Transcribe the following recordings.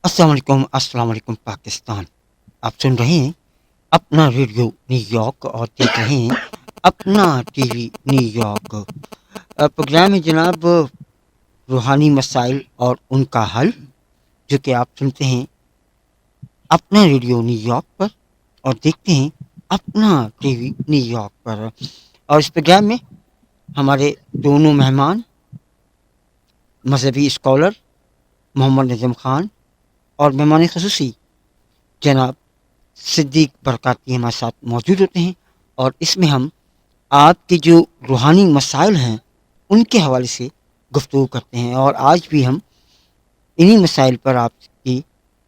अस्सलाम वालेकुम पाकिस्तान। आप सुन रहे हैं अपना रेडियो न्यूयॉर्क और देख रहे हैं अपना टीवी न्यूयॉर्क। प्रोग्राम है जनाब रूहानी मसाइल और उनका हल, जो कि आप सुनते हैं अपना रेडियो न्यूयॉर्क पर और देखते हैं अपना टीवी न्यूयॉर्क पर। और इस प्रोग्राम में हमारे दोनों मेहमान मजहबी स्कॉलर मोहम्मद नजम खान और मेहमान खसूसी जनाब सिद्दीक बरकाती हमारे साथ मौजूद होते हैं। और इसमें हम आपके जो रूहानी मसाइल हैं उनके हवाले से गुफ्तगू करते हैं, और आज भी हम इन्हीं मसाइल पर आपकी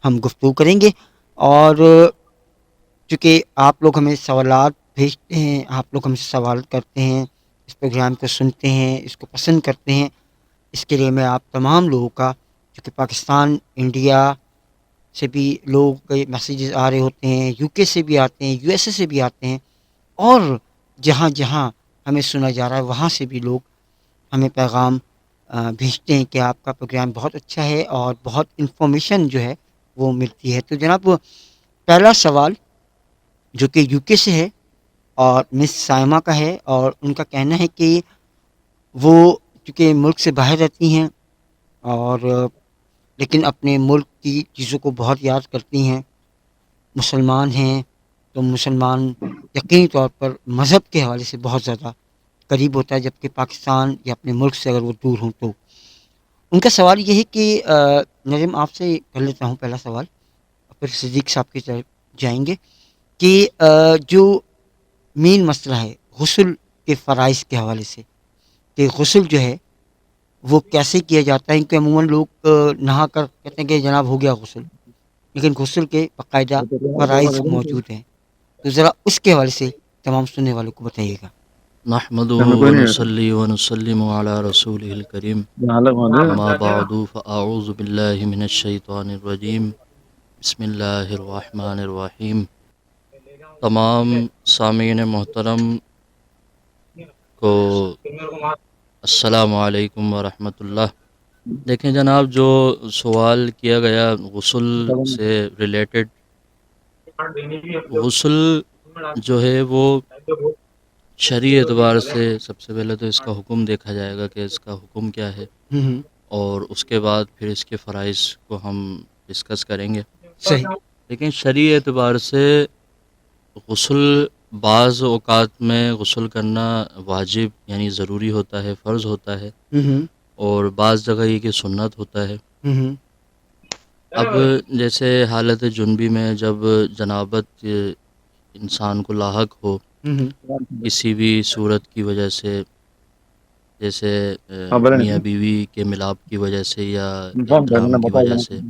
हम गुफ्तगू करेंगे। और चूँकि आप लोग हमें सवालात भेजते हैं, आप लोग हमसे सवाल करते हैं, इस प्रोग्राम को सुनते हैं, इसको पसंद करते हैं, इसके लिए मैं आप तमाम लोगों का, चूँकि पाकिस्तान इंडिया से भी लोगों के मैसेजेस आ रहे होते हैं, यूके से भी आते हैं, यूएसए से भी आते हैं, और जहाँ जहाँ हमें सुना जा रहा है वहाँ से भी लोग हमें पैगाम भेजते हैं कि आपका प्रोग्राम बहुत अच्छा है और बहुत इन्फॉर्मेशन जो है वो मिलती है। तो जनाब पहला सवाल जो कि यूके से है और मिस साइमा का है, और उनका कहना है कि वो चूँकि मुल्क से बाहर रहती हैं और लेकिन अपने मुल्क की चीज़ों को बहुत याद करती हैं। मुसलमान हैं तो मुसलमान यकीनी तौर पर मज़हब के हवाले से बहुत ज़्यादा करीब होता है, जबकि पाकिस्तान या अपने मुल्क से अगर वो दूर हों तो। उनका सवाल ये है कि नज़ीम आपसे कर लेता हूँ पहला सवाल, और फिर सिद्दीक साहब की तरफ जाएंगे कि जो मेन मसला है गुस्ल के फ़राइज़ के हवाले से, कि गुस्ल जो है वो कैसे किया जाता है। कि अमूमन लोग नहा कर कहते हैं कि जनाब हो गया गुस्ल, लेकिन गुस्ल के बाकायदा फ़राइज़ मौजूद हैं। तो ज़रा उसके हवाले से तमाम सुनने वालों को बताइएगा। नहमदुहु व नुसल्ली व नुसल्लिमु अला रसूलिहिल करीम अम्मा बअदु फ़अऊज़ु बिल्लाहि मिनश शैतानिर रजीम बिस्मिल्लाहिर रहमानिर रहीम। तमाम सामीन मोहतरम को अस्सलामु अलैकुम व रहमतुल्लाह। देखें जनाब, जो सवाल किया गया गुस्ल से रिलेटेड, गुस्ल जो है वो शरई एतबार से सबसे पहले तो इसका हुक्म देखा जाएगा कि इसका हुक्म क्या है, और उसके बाद फिर इसके फ़राइज़ को हम डिस्कस करेंगे। सही। लेकिन शरई एतबार से गुस्ल बाज़ औक़ात में गुस्ल करना वाजिब यानी ज़रूरी होता है, फ़र्ज़ होता है, और बाज़ जगह ये कि सुन्नत होता है। अब जैसे हालत जुनबी में जब जनाबत इंसान को लाहक हो किसी भी सूरत की वजह से, जैसे मियाँ बीवी के मिलाप की वजह से या एहतराम की वजह से,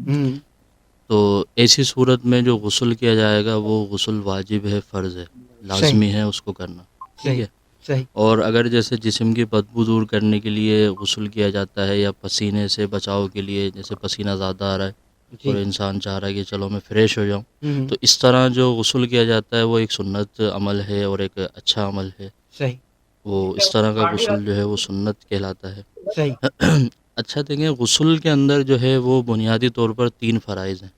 तो ऐसी सूरत में जो गुस्ल किया जाएगा वो गुस्ल वाजिब है, फ़र्ज़ है, लाज़मी है उसको करना। ठीक है। सही। और अगर जैसे जिस्म की बदबू दूर करने के लिए गुस्ल किया जाता है या पसीने से बचाव के लिए, जैसे पसीना ज़्यादा आ रहा है और इंसान चाह रहा है कि चलो मैं फ़्रेश हो जाऊँ, तो इस तरह जो गुस्ल किया जाता है वो एक सुन्नत अमल है और एक अच्छा अमल है। सही। वो इस तरह का गुस्ल जो है वो सुन्नत कहलाता है। सही। अच्छा देखें, गुस्ल के अंदर जो है वो बुनियादी तौर पर 3 फ़राइज़ हैं,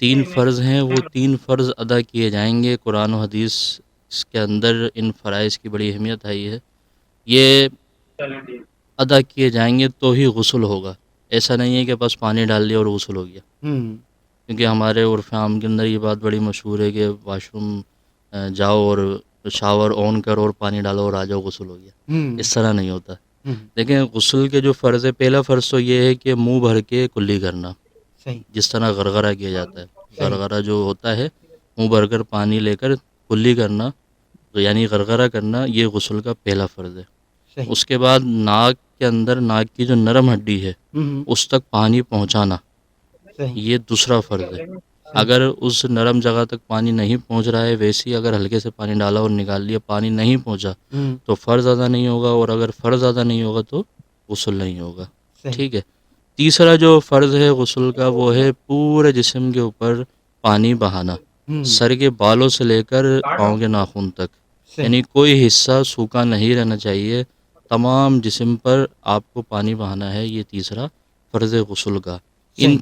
3 फ़र्ज़ हैं। वो 3 फ़र्ज़ अदा किए जाएंगे। कुरान और हदीस के अंदर इन फ़राइज़ की बड़ी अहमियत आई है। ये अदा किए जाएंगे तो ही गुस्ल होगा। ऐसा नहीं है कि बस पानी डाल दिया और गुस्ल हो गया, क्योंकि हमारे उर्फ़ आम के अंदर ये बात बड़ी मशहूर है कि वाशरूम जाओ और शावर ऑन करो और पानी डालो और आ जाओ, गुस्ल हो गया। इस तरह नहीं होता। देखें, गुस्ल के जो फ़र्ज़ है, पहला फ़र्ज़ तो ये है कि मुँह भर के कुल्ली करना, जिस तरह गरगरा किया जाता है। गरगरा जो होता है, मुँह भर कर पानी लेकर कुल्ली करना, तो यानी गरगरा करना, ये गुस्ल का पहला फ़र्ज़ है। उसके बाद नाक के अंदर, नाक की जो नरम हड्डी है उस तक पानी पहुँचाना, ये दूसरा फ़र्ज़ है। अगर उस नरम जगह तक पानी नहीं पहुँच रहा है, वैसे ही अगर हल्के से पानी डाला और निकाल लिया, पानी नहीं पहुँचा, तो फ़र्ज़ अदा नहीं होगा, और अगर फ़र्ज़ अदा नहीं होगा तो गुस्ल नहीं होगा। ठीक है। तीसरा जो फ़र्ज़ है गुस्ल का, वो है पूरे जिस्म के ऊपर पानी बहाना, सर के बालों से लेकर पाँव के नाखून तक, यानी कोई हिस्सा सूखा नहीं रहना चाहिए, तमाम जिस्म पर आपको पानी बहाना है। ये तीसरा फ़र्ज़ गुस्ल का। इन